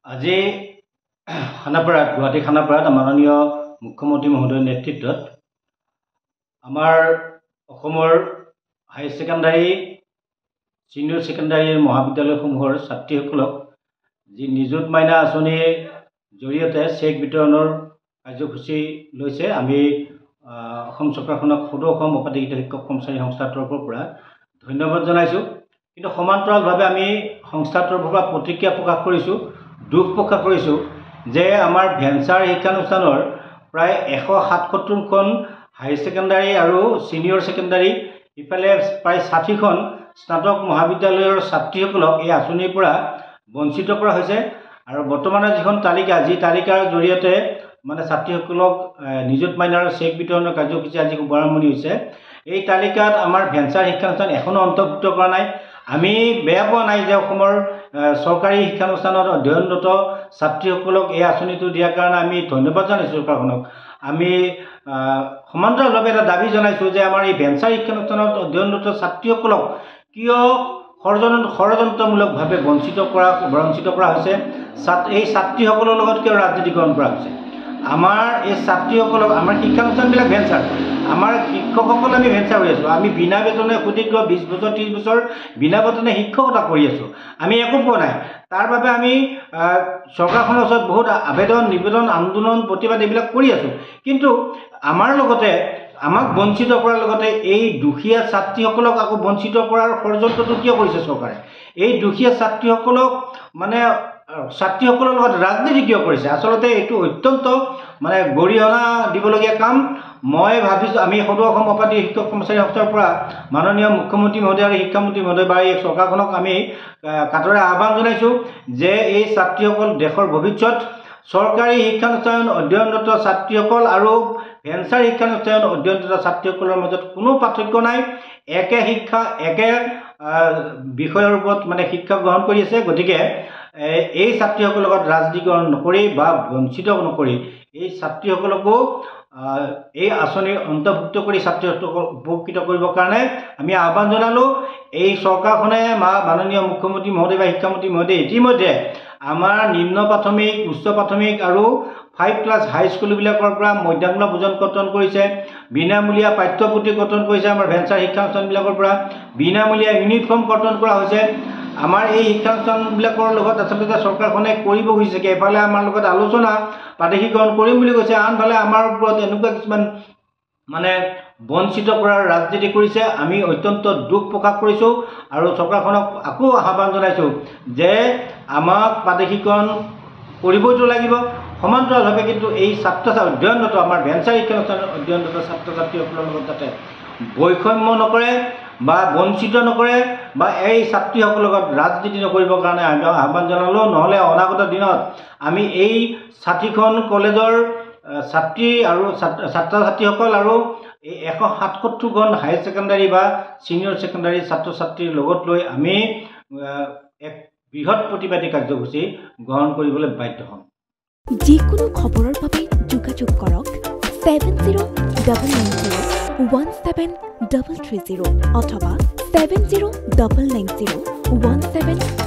আজি খানাপাৰাত গুৱাহাটী খানাপাৰাত মাননীয় মুখ্যমন্ত্ৰী মহোদয়ৰ নেতৃত্বত আমাৰ অসমৰ হাই ছেকেণ্ডাৰী ছিনিয়ৰ ছেকেণ্ডাৰী মহাবিদ্যালয়সমূহৰ ছাত্ৰীসকলক যি নিযুত মাইনা আঁচনিৰ জৰিয়তে চেক বিতৰণৰ কাৰ্যসূচী লৈছে। আমি অসম চৰকাৰখনক সদৌ অসম অপাধিকৃত শিক্ষক কৰ্মচাৰী সংস্থাৰ তৰফৰ পৰা ধন্যবাদ জনাইছোঁ। কিন্তু সমান্তৰালভাৱে আমি সংস্থাৰ তৰফৰ পৰা প্ৰতিক্ৰিয়া প্ৰকাশ কৰিছোঁ, দুখ প্ৰকাশ কৰিছোঁ যে আমাৰ ভেঞ্চাৰ শিক্ষানুষ্ঠানৰ প্ৰায় 177খন হাই ছেকেণ্ডাৰী আৰু ছিনিয়ৰ ছেকেণ্ডাৰী, ইফালে প্ৰায় 60খন স্নাতক মহাবিদ্যালয়ৰ ছাত্ৰীসকলক এই আঁচনিৰ পৰা বঞ্চিত কৰা হৈছে। আৰু বৰ্তমানৰ যিখন তালিকা, যি তালিকাৰ জৰিয়তে মানে ছাত্ৰীসকলক নিযুত মাইনাৰ চেক বিতৰণৰ কাৰ্যসূচী আজি শুভাৰম্ভণি হৈছে, এই তালিকাত আমাৰ ভেঞ্চাৰ শিক্ষানুষ্ঠান এখনো অন্তৰ্ভুক্ত কৰা নাই। আমি বেয়া পোৱা নাই যে অসমৰ চৰকাৰী শিক্ষানুষ্ঠানত অধ্যয়নৰত ছাত্ৰীসকলক এই আঁচনিটো দিয়াৰ কাৰণে আমি ধন্যবাদ জনাইছোঁ চৰকাৰখনক। আমি সমান্তৰালভাৱে এটা দাবী জনাইছোঁ যে আমাৰ এই ভেঞ্চাৰ শিক্ষানুষ্ঠানত অধ্যয়নৰত ছাত্ৰীসকলক কিয় ষড়যন্ত্ৰমূলকভাৱে বঞ্চিত কৰা হৈছে, এই ছাত্ৰীসকলৰ লগত কিয় ৰাজনীতিকৰণ কৰা হৈছে। আমাৰ এই ছাত্ৰীসকলক, আমাৰ শিক্ষানুষ্ঠানবিলাক ভেঞ্চাৰ, আমাৰ শিক্ষকসকল আমি ভেঞ্চাৰ হৈ আছোঁ। আমি বিনা বেতনে সুদীৰ্ঘ 20 বছৰ 30 বছৰ বিনা বেতনে শিক্ষকতা কৰি আছোঁ, আমি একো পোৱা নাই। তাৰ বাবে আমি চৰকাৰখনৰ ওচৰত বহুত আবেদন নিবেদন আন্দোলন প্ৰতিবাদ এইবিলাক কৰি আছোঁ। কিন্তু আমাৰ লগতে আমাক বঞ্চিত কৰাৰ লগতে এই দুখীয়া ছাত্ৰীসকলক আকৌ বঞ্চিত কৰাৰ ষড়যন্ত্ৰটো কিয় কৰিছে চৰকাৰে? এই দুখীয়া ছাত্ৰীসকলক মানে ছাত্ৰীসকলৰ লগত ৰাজনীতি কিয় কৰিছে? আচলতে এইটো অত্যন্ত মানে গৰিহণা দিবলগীয়া কাম। মই ভাবিছোঁ আমি সদৌ অসম অপাধিকৃত শিক্ষক কৰ্মচাৰী সংস্থাৰ পৰা মাননীয় মুখ্যমন্ত্ৰী মহোদয় আৰু শিক্ষামন্ত্ৰী মহোদয় বা এই চৰকাৰখনক আমি কাটৰে আহ্বান জনাইছোঁ যে এই ছাত্ৰীসকল দেশৰ ভৱিষ্যত। চৰকাৰী শিক্ষানুষ্ঠান অধ্যয়নৰত ছাত্ৰীসকল আৰু ভেঞ্চাৰ শিক্ষানুষ্ঠান অধ্যয়নৰত ছাত্ৰীসকলৰ মাজত কোনো পাৰ্থক্য নাই। একে শিক্ষা একে বিষয়ৰ ওপৰত মানে শিক্ষা গ্ৰহণ কৰি আছে। গতিকে এই ছাত্ৰীসকলৰ লগত ৰাজনীতিকৰণ নকৰি বা বঞ্চিত নকৰি এই ছাত্ৰীসকলকো এই আঁচনিৰ অন্তৰ্ভুক্ত কৰি ছাত্ৰীসকলক উপকৃত কৰিবৰ কাৰণে আমি আহ্বান জনালোঁ। এই চৰকাৰখনে মাননীয় মুখ্যমন্ত্ৰী মহোদয় বা শিক্ষামন্ত্ৰী মহোদয় ইতিমধ্যে আমাৰ নিম্ন প্ৰাথমিক, উচ্চ প্ৰাথমিক আৰু 5 ক্লাছ হাইস্কুলবিলাকৰ পৰা মধ্যাহ্ন ভোজন কৰ্তন কৰিছে, বিনামূলীয়া পাঠ্যপুথি কৰ্তন কৰিছে। আমাৰ ভেঞ্চাৰ শিক্ষানুষ্ঠানবিলাকৰ পৰা বিনামূলীয়া ইউনিফৰ্ম কৰ্তন কৰা হৈছে। আমাৰ এই শিক্ষানুষ্ঠানবিলাকৰ লগত আচলতে চৰকাৰখনে কৰিব খুজিছে কি, এফালে আমাৰ লগত আলোচনা প্ৰাদেশিকৰণ কৰিম বুলি কৈছে, আনফালে আমাৰ ওপৰত এনেকুৱা কিছুমান মানে বঞ্চিত কৰাৰ ৰাজনীতি কৰিছে। আমি অত্যন্ত দুখ প্ৰকাশ কৰিছোঁ আৰু চৰকাৰখনক আকৌ আহ্বান জনাইছোঁ যে আমাক প্ৰাদেশিকৰণ কৰিবইতো লাগিব, সমান্তৰালভাৱে কিন্তু এই অধ্যয়নৰত আমাৰ ভেঞ্চাৰ শিক্ষানুষ্ঠানত অধ্যয়নৰত ছাত্ৰ ছাত্ৰীসকলৰ লগত যাতে বৈষম্য নকৰে বা বঞ্চিত নকৰে বা এই ছাত্ৰীসকলৰ লগত ৰাজনীতি নকৰিবৰ কাৰণে আমি আহ্বান জনালোঁ। নহ'লে অনাগত দিনত আমি এই 60খন কলেজৰ ছাত্ৰী আৰু ছাত্ৰ ছাত্ৰীসকল আৰু এই 177খন হাই ছেকেণ্ডাৰী বা ছিনিয়ৰ ছেকেণ্ডাৰী ছাত্ৰ ছাত্ৰীৰ লগত লৈ আমি এক বৃহৎ প্ৰতিবাদী কাৰ্যসূচী গ্ৰহণ কৰিবলৈ বাধ্য হ'ম। যিকোনো খবৰৰ বাবে যোগাযোগ কৰক 7099017330 অথবা 7099017330